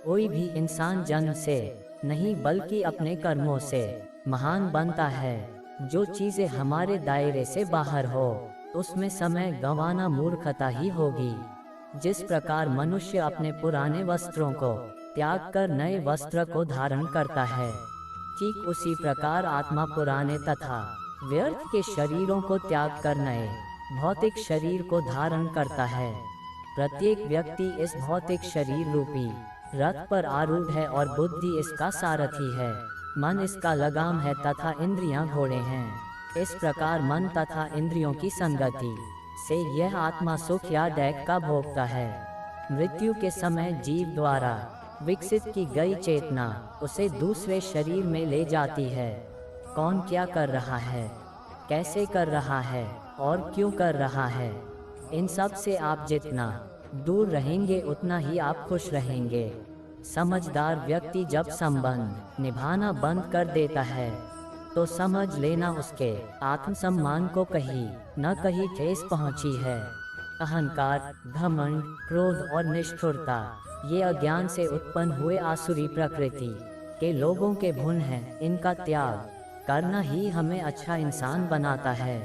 कोई भी इंसान जन्म से नहीं बल्कि अपने कर्मों से महान बनता है। जो चीजें हमारे दायरे से बाहर हो उसमें समय गंवाना मूर्खता ही होगी। जिस प्रकार मनुष्य अपने पुराने वस्त्रों को त्याग कर नए वस्त्र को धारण करता है, ठीक उसी प्रकार आत्मा पुराने तथा व्यर्थ के शरीरों को त्याग कर नए भौतिक शरीर को धारण करता है। प्रत्येक व्यक्ति इस भौतिक शरीर रूपी रथ पर आरूढ़ है और बुद्धि इसका सारथी है। मन इसका लगाम है तथा इंद्रियां घोड़े हैं। इस प्रकार मन तथा इंद्रियों की संगति से यह आत्मा सुख या दैक का भोगता है। मृत्यु के समय जीव द्वारा विकसित की गई चेतना उसे दूसरे शरीर में ले जाती है। कौन क्या कर रहा है, कैसे कर रहा है और क्यों कर रहा है, इन सब से आप जितना दूर रहेंगे उतना ही आप खुश रहेंगे। समझदार व्यक्ति जब संबंध निभाना बंद कर देता है तो समझ लेना उसके आत्मसम्मान को कहीं न कहीं ठेस पहुंची है। अहंकार, घमंड, क्रोध और निष्ठुरता ये अज्ञान से उत्पन्न हुए आसुरी प्रकृति के लोगों के गुण हैं। इनका त्याग करना ही हमें अच्छा इंसान बनाता है।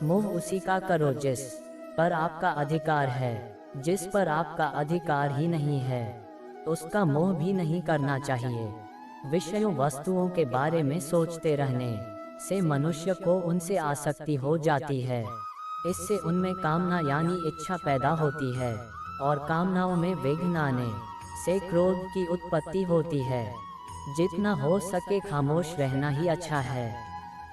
मोह उसी का करो जिस पर आपका अधिकार है। जिस पर आपका अधिकार ही नहीं है उसका मोह भी नहीं करना चाहिए। विषयों वस्तुओं के बारे में सोचते रहने से मनुष्य को उनसे आसक्ति हो जाती है। इससे उनमें कामना यानी इच्छा पैदा होती है और कामनाओं में विघ्न आने से क्रोध की उत्पत्ति होती है। जितना हो सके खामोश रहना ही अच्छा है,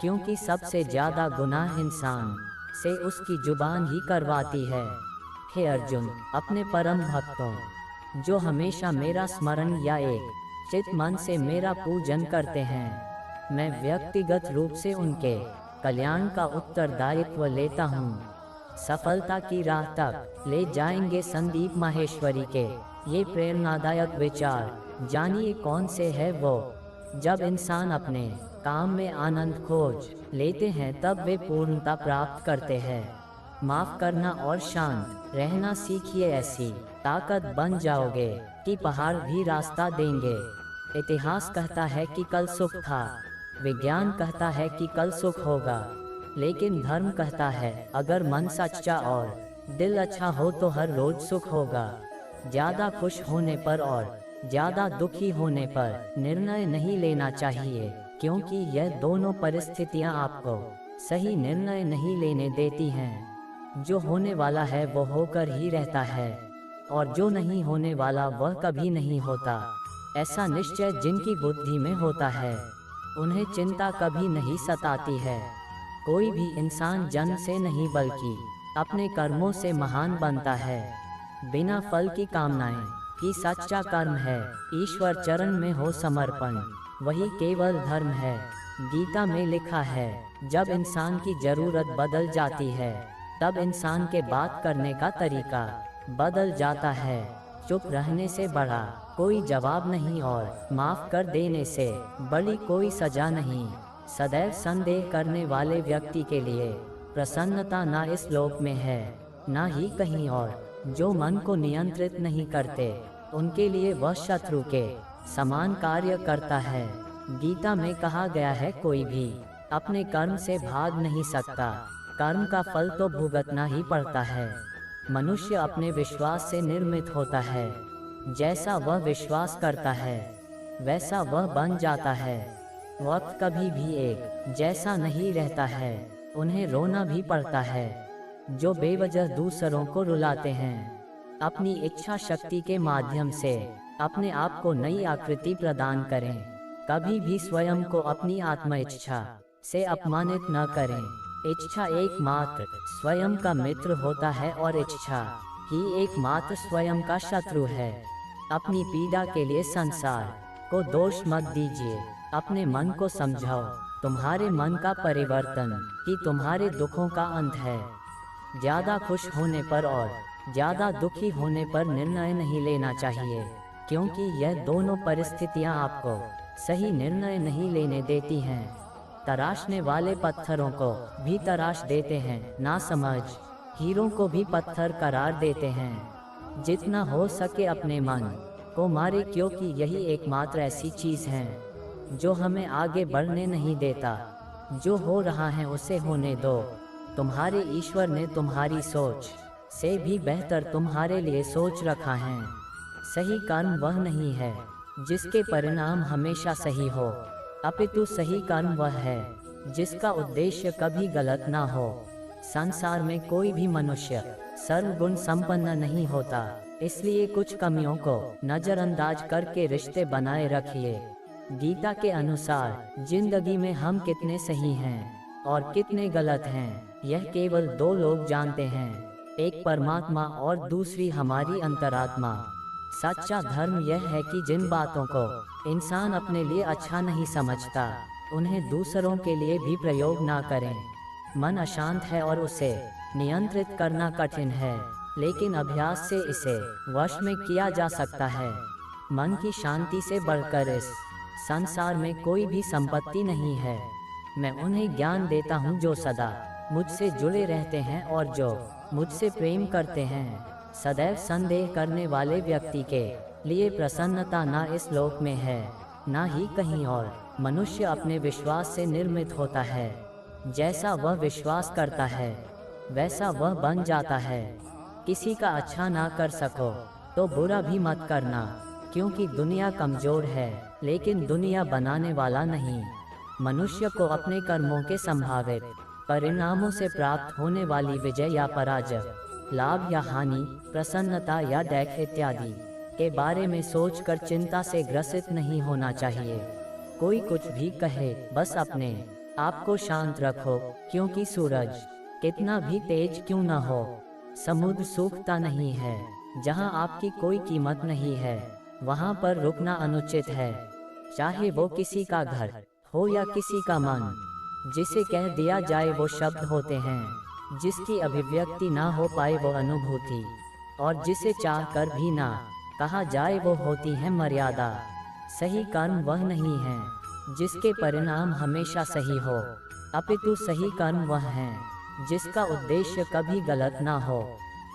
क्योंकि सबसे ज्यादा गुनाह इंसान से उसकी जुबान ही करवाती है। हे अर्जुन, अपने परम भक्तों जो हमेशा मेरा स्मरण या एक चित मन से मेरा पूजन करते हैं, मैं व्यक्तिगत रूप से उनके कल्याण का उत्तरदायित्व लेता हूँ। सफलता की राह तक ले जाएंगे संदीप माहेश्वरी के ये प्रेरणादायक विचार। जानिए कौन से है वो। जब इंसान अपने काम में आनंद खोज लेते हैं तब वे पूर्णता प्राप्त करते हैं। माफ करना और शांत रहना सीखिए, ऐसी ताकत बन जाओगे कि पहाड़ भी रास्ता देंगे। इतिहास कहता है कि कल सुख था, विज्ञान कहता है कि कल सुख होगा, लेकिन धर्म कहता है अगर मन सच्चा और दिल अच्छा हो तो हर रोज सुख होगा। ज्यादा खुश होने पर और ज्यादा दुखी होने पर निर्णय नहीं लेना चाहिए, क्योंकि यह दोनों परिस्थितियां आपको सही निर्णय नहीं लेने देती हैं। जो होने वाला है वो होकर ही रहता है और जो नहीं होने वाला वह कभी नहीं होता। ऐसा निश्चय जिनकी बुद्धि में होता है उन्हें चिंता कभी नहीं सताती है। कोई भी इंसान जन्म से नहीं बल्कि अपने कर्मों से महान बनता है। बिना फल की कामनाएं ही सच्चा कर्म है। ईश्वर चरण में हो समर्पण वही केवल धर्म है। गीता में लिखा है जब इंसान की जरूरत बदल जाती है तब इंसान के बात करने का तरीका बदल जाता है। चुप रहने से बड़ा कोई जवाब नहीं और माफ कर देने से बड़ी कोई सजा नहीं। सदैव संदेह करने वाले व्यक्ति के लिए प्रसन्नता ना इस लोक में है ना ही कहीं और। जो मन को नियंत्रित नहीं करते उनके लिए वह शत्रु के समान कार्य करता है। गीता में कहा गया है कोई भी अपने कर्म से भाग नहीं सकता, कर्म का फल तो भुगतना ही पड़ता है। मनुष्य अपने विश्वास से निर्मित होता है। जैसा वह विश्वास करता है वैसा वह बन जाता है। वक्त कभी भी एक जैसा नहीं रहता है, उन्हें रोना भी पड़ता है। जो बेवजह दूसरों को रुलाते हैं अपनी इच्छा शक्ति के माध्यम से अपने आप को नई आकृति प्रदान करें। कभी भी स्वयं को अपनी आत्म इच्छा से अपमानित न करें। इच्छा एकमात्र स्वयं का मित्र होता है और इच्छा ही एकमात्र स्वयं का शत्रु है। अपनी पीड़ा के लिए संसार को दोष मत दीजिए, अपने मन को समझाओ। तुम्हारे मन का परिवर्तन ही तुम्हारे दुखों का अंत है। ज्यादा खुश होने पर और ज्यादा दुखी होने पर निर्णय नहीं लेना चाहिए, क्योंकि यह दोनों परिस्थितियां आपको सही निर्णय नहीं लेने देती हैं। तराशने वाले पत्थरों को भी तराश देते हैं, ना समझ हीरों को भी पत्थर करार देते हैं। जितना हो सके अपने मन को मारे, क्योंकि यही एकमात्र ऐसी चीज है जो हमें आगे बढ़ने नहीं देता। जो हो रहा है उसे होने दो। तुम्हारे ईश्वर ने तुम्हारी सोच से भी बेहतर तुम्हारे लिए सोच रखा है। सही कर्म वह नहीं है जिसके परिणाम हमेशा सही हो, अपितु सही कर्म वह है जिसका उद्देश्य कभी गलत ना हो। संसार में कोई भी मनुष्य सर्वगुण संपन्न नहीं होता, इसलिए कुछ कमियों को नजरअंदाज करके रिश्ते बनाए रखिए। गीता के अनुसार जिंदगी में हम कितने सही हैं और कितने गलत हैं, यह केवल दो लोग जानते हैं, एक परमात्मा और दूसरी हमारी अंतरात्मा। सच्चा धर्म यह है कि जिन बातों को इंसान अपने लिए अच्छा नहीं समझता, उन्हें दूसरों के लिए भी प्रयोग ना करें। मन अशांत है और उसे नियंत्रित करना कठिन है, लेकिन अभ्यास से इसे वश में किया जा सकता है। मन की शांति से बढ़कर इस संसार में कोई भी संपत्ति नहीं है। मैं उन्हें ज्ञान देता हूँ जो सदा मुझसे जुड़े रहते हैं और जो मुझसे प्रेम करते हैं। सदैव संदेह करने वाले व्यक्ति के लिए प्रसन्नता ना इस लोक में है, ना ही कहीं और। मनुष्य अपने विश्वास से निर्मित होता है। जैसा वह विश्वास करता है वैसा वह बन जाता है। किसी का अच्छा ना कर सको तो बुरा भी मत करना, क्योंकि दुनिया कमजोर है, लेकिन दुनिया बनाने वाला नहीं। मनुष्य को अपने कर्मों के संभावित परिणामों से प्राप्त होने वाली विजय या पराजय, लाभ या हानि, प्रसन्नता या दुख इत्यादि के बारे में सोचकर चिंता से ग्रसित नहीं होना चाहिए। कोई कुछ भी कहे, बस अपने आप को शांत रखो, क्योंकि सूरज कितना भी तेज क्यों न हो, समुद्र सूखता नहीं है। जहां आपकी कोई कीमत नहीं है, वहां पर रुकना अनुचित है। चाहे वो किसी का घर हो या किसी का मन, जिसे कह दिया जाए वो शब्द होते हैं, जिसकी अभिव्यक्ति ना हो पाए वो अनुभूति, और जिसे चाह कर भी ना कहा जाए वो होती है मर्यादा। सही कर्म वह नहीं है जिसके परिणाम हमेशा सही हो, अपितु सही कर्म वह है जिसका उद्देश्य कभी गलत ना हो।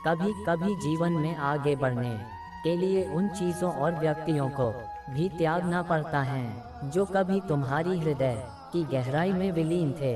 कभी कभी जीवन में आगे बढ़ने के लिए उन चीज़ों और व्यक्तियों को भी त्यागना पड़ता है जो कभी तुम्हारी हृदय की गहराई में विलीन थे।